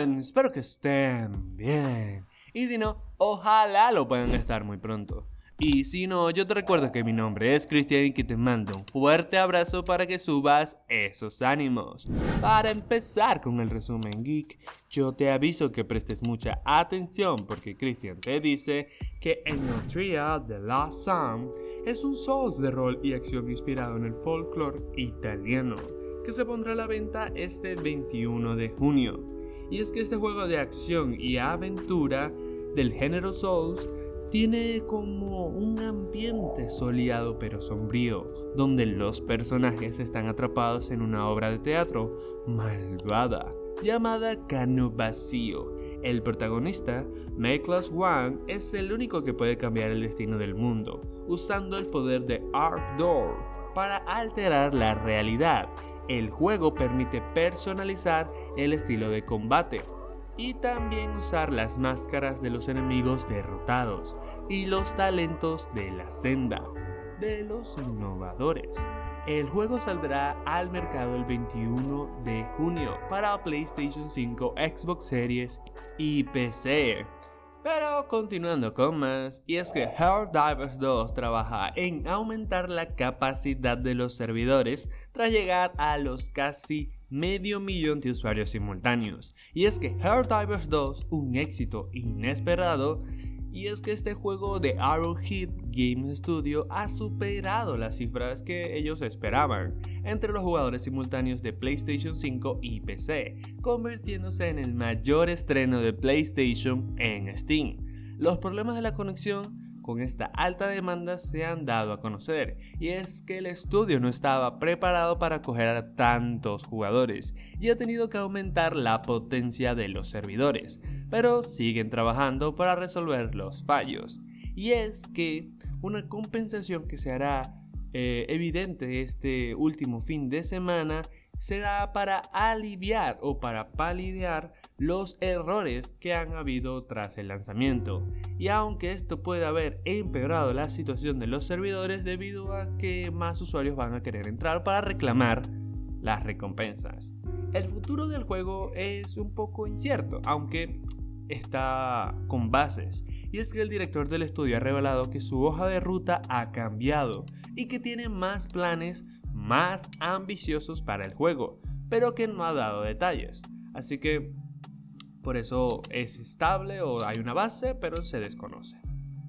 están? Espero que estén bien. Y si no, ojalá lo puedan estar muy pronto. Y si no, yo te recuerdo que mi nombre es Cristian y que te mando un fuerte abrazo para que subas esos ánimos. Para empezar con el resumen geek, yo te aviso que prestes mucha atención porque Cristian te dice que Ennotria The Last Sam es un Souls de rol y acción inspirado en el folclore italiano, que se pondrá a la venta este 21 de junio. Y es que este juego de acción y aventura del género Souls tiene como un ambiente soleado pero sombrío, donde los personajes están atrapados en una obra de teatro malvada llamada Cano Vacío. El protagonista, Miklas Wang, es el único que puede cambiar el destino del mundo, usando el poder de Arc Door para alterar la realidad. El juego permite personalizar el estilo de combate y también usar las máscaras de los enemigos derrotados y los talentos de la senda de los innovadores. El juego saldrá al mercado el 21 de junio para PlayStation 5, Xbox Series y PC. Pero continuando con más, y es que Helldivers 2 trabaja en aumentar la capacidad de los servidores tras llegar a los casi 500,000 de usuarios simultáneos. Y es que Helldivers 2, un éxito inesperado, y es que este juego de Arrowhead Game Studio ha superado las cifras que ellos esperaban entre los jugadores simultáneos de PlayStation 5 y PC, convirtiéndose en el mayor estreno de PlayStation en Steam. Los problemas de la conexión con esta alta demanda se han dado a conocer, y es que el estudio no estaba preparado para acoger a tantos jugadores y ha tenido que aumentar la potencia de los servidores, pero siguen trabajando para resolver los fallos. Y es que una compensación que se hará evidente este último fin de semana será para aliviar o para paliar los errores que han habido tras el lanzamiento. Y aunque esto puede haber empeorado la situación de los servidores debido a que más usuarios van a querer entrar para reclamar las recompensas. El futuro del juego es un poco incierto, aunque está con bases. Y es que el director del estudio ha revelado que su hoja de ruta ha cambiado y que tiene más planes más ambiciosos para el juego, pero que no ha dado detalles. Así que por eso es estable o hay una base, pero se desconoce.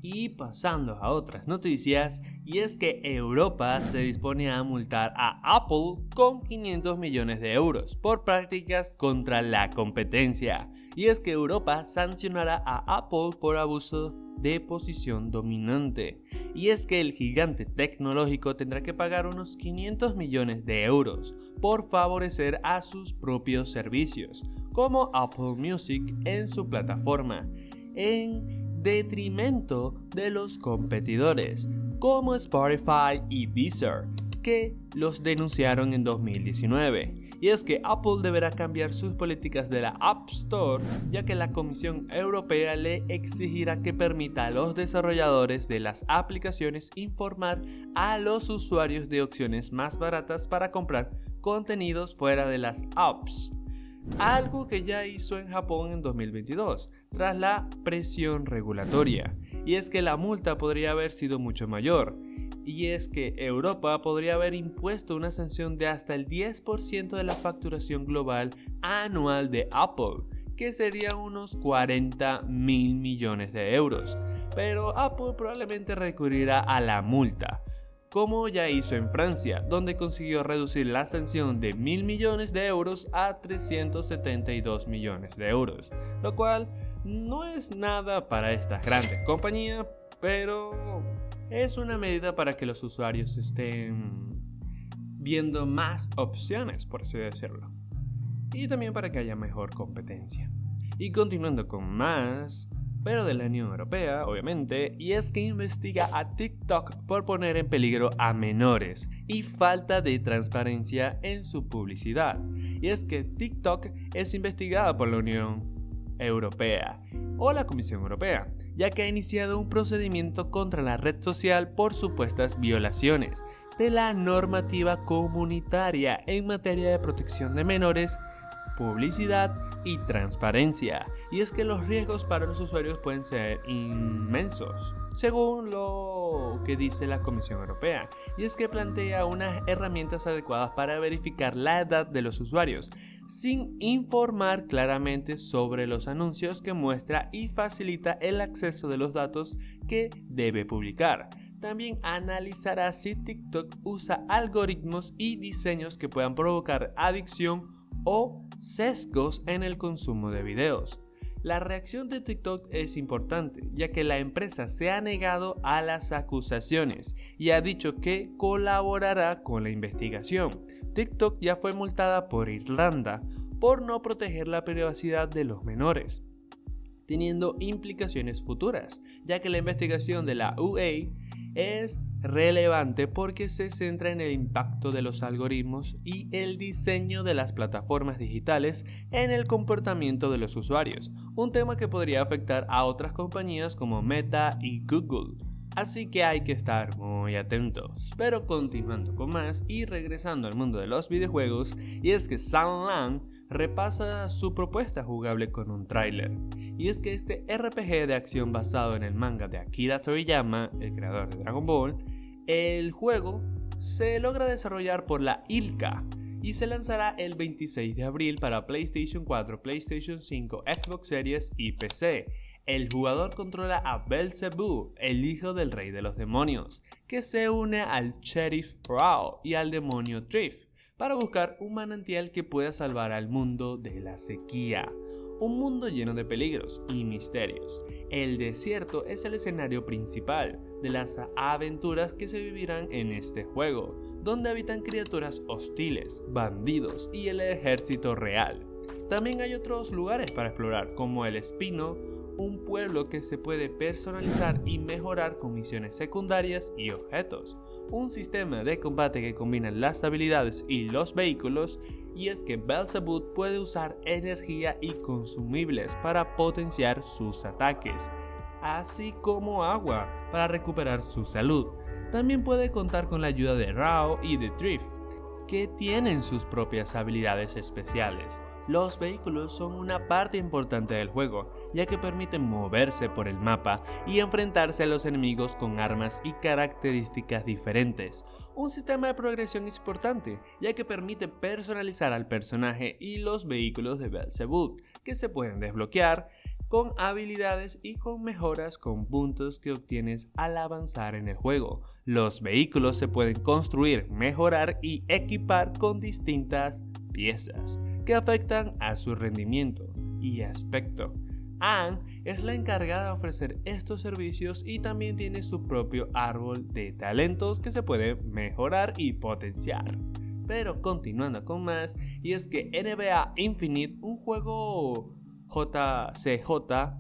Y pasando a otras noticias, y es que Europa se dispone a multar a Apple con 500 millones de euros por prácticas contra la competencia. Y es que Europa sancionará a Apple por abuso de posición dominante. Y es que el gigante tecnológico tendrá que pagar unos 500 millones de euros por favorecer a sus propios servicios, como Apple Music en su plataforma, en detrimento de los competidores, como Spotify y Deezer, que los denunciaron en 2019. Y es que Apple deberá cambiar sus políticas de la App Store, ya que la Comisión Europea le exigirá que permita a los desarrolladores de las aplicaciones informar a los usuarios de opciones más baratas para comprar contenidos fuera de las apps. Algo que ya hizo en Japón en 2022, tras la presión regulatoria. Y es que la multa podría haber sido mucho mayor. Y es que Europa podría haber impuesto una sanción de hasta el 10% de la facturación global anual de Apple, que sería unos 40,000 millones de euros. Pero Apple probablemente recurrirá a la multa, como ya hizo en Francia, donde consiguió reducir la sanción de 1.000 millones de euros a 372 millones de euros, lo cual no es nada para estas grandes compañías, pero es una medida para que los usuarios estén viendo más opciones, por así decirlo, y también para que haya mejor competencia. Y continuando con más, pero de la Unión Europea, obviamente, y es que investiga a TikTok por poner en peligro a menores y falta de transparencia en su publicidad. Y es que TikTok es investigada por la Unión Europea o la Comisión Europea, ya que ha iniciado un procedimiento contra la red social por supuestas violaciones de la normativa comunitaria en materia de protección de menores publicidad y transparencia. Y es que los riesgos para los usuarios pueden ser inmensos, según lo que dice la Comisión Europea, y es que plantea unas herramientas adecuadas para verificar la edad de los usuarios, sin informar claramente sobre los anuncios que muestra y facilita el acceso de los datos que debe publicar. También analizará si TikTok usa algoritmos y diseños que puedan provocar adicción o sesgos en el consumo de videos. La reacción de TikTok es importante, ya que la empresa se ha negado a las acusaciones y ha dicho que colaborará con la investigación. TikTok ya fue multada por Irlanda por no proteger la privacidad de los menores, teniendo implicaciones futuras, ya que la investigación de la UE es relevante porque se centra en el impacto de los algoritmos y el diseño de las plataformas digitales en el comportamiento de los usuarios, un tema que podría afectar a otras compañías como Meta y Google. Así que hay que estar muy atentos. Pero continuando con más y regresando al mundo de los videojuegos, y es que Sunland repasa su propuesta jugable con un tráiler. Y es que este RPG de acción basado en el manga de Akira Toriyama, el creador de Dragon Ball, el juego se logra desarrollar por la ILCA y se lanzará el 26 de abril para PlayStation 4, PlayStation 5, Xbox Series y PC. El jugador controla a Belzebú, el hijo del rey de los demonios, que se une al Sheriff Rao y al demonio Triff para buscar un manantial que pueda salvar al mundo de la sequía. Un mundo lleno de peligros y misterios. El desierto es el escenario principal de las aventuras que se vivirán en este juego, donde habitan criaturas hostiles, bandidos y el ejército real. También hay otros lugares para explorar, como el Espino, un pueblo que se puede personalizar y mejorar con misiones secundarias y objetos. Un sistema de combate que combina las habilidades y los vehículos, y es que Belzebub puede usar energía y consumibles para potenciar sus ataques, así como agua para recuperar su salud. También puede contar con la ayuda de Rao y de Triff, que tienen sus propias habilidades especiales. Los vehículos son una parte importante del juego, ya que permiten moverse por el mapa y enfrentarse a los enemigos con armas y características diferentes. Un sistema de progresión es importante, ya que permite personalizar al personaje y los vehículos de Belzebub, que se pueden desbloquear con habilidades y con mejoras con puntos que obtienes al avanzar en el juego. Los vehículos se pueden construir, mejorar y equipar con distintas piezas que afectan a su rendimiento y aspecto. Anne es la encargada de ofrecer estos servicios y también tiene su propio árbol de talentos que se puede mejorar y potenciar. Pero continuando con más, y es que NBA Infinite, un juego JCJ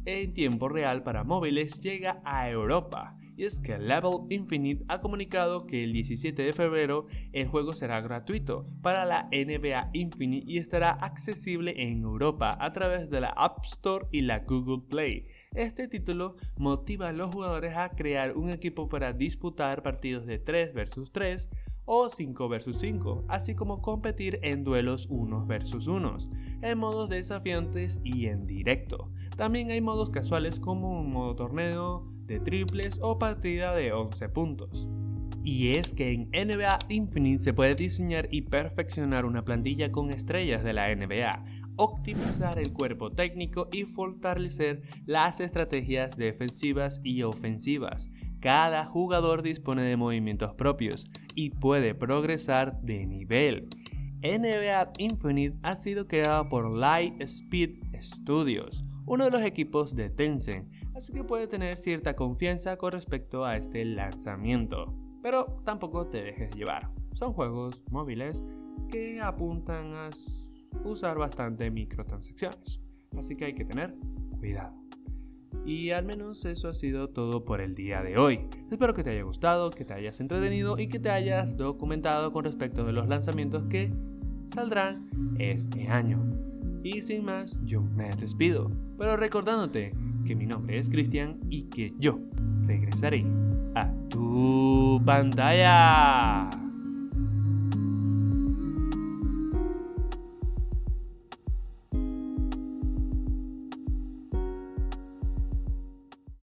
en tiempo real para móviles, llega a Europa. Y es que Level Infinite ha comunicado que el 17 de febrero el juego será gratuito para la NBA Infinite y estará accesible en Europa a través de la App Store y la Google Play. Este título motiva a los jugadores a crear un equipo para disputar partidos de 3 vs 3 o 5 vs 5, así como competir en duelos 1 vs 1, en modos desafiantes y en directo. También hay modos casuales como un modo torneo de triples o partida de 11 puntos. Y es que en NBA Infinite se puede diseñar y perfeccionar una plantilla con estrellas de la NBA, optimizar el cuerpo técnico y fortalecer las estrategias defensivas y ofensivas. Cada jugador dispone de movimientos propios y puede progresar de nivel. NBA Infinite ha sido creada por Lightspeed Studios, uno de los equipos de Tencent, así que puede tener cierta confianza con respecto a este lanzamiento. Pero tampoco te dejes llevar, son juegos móviles que apuntan a usar bastante microtransacciones, así que hay que tener cuidado. Y al menos eso ha sido todo por el día de hoy. Espero que te haya gustado, que te hayas entretenido y que te hayas documentado con respecto de los lanzamientos que saldrán este año. Y sin más, yo me despido, pero recordándote que mi nombre es Cristian y que yo regresaré a tu pantalla.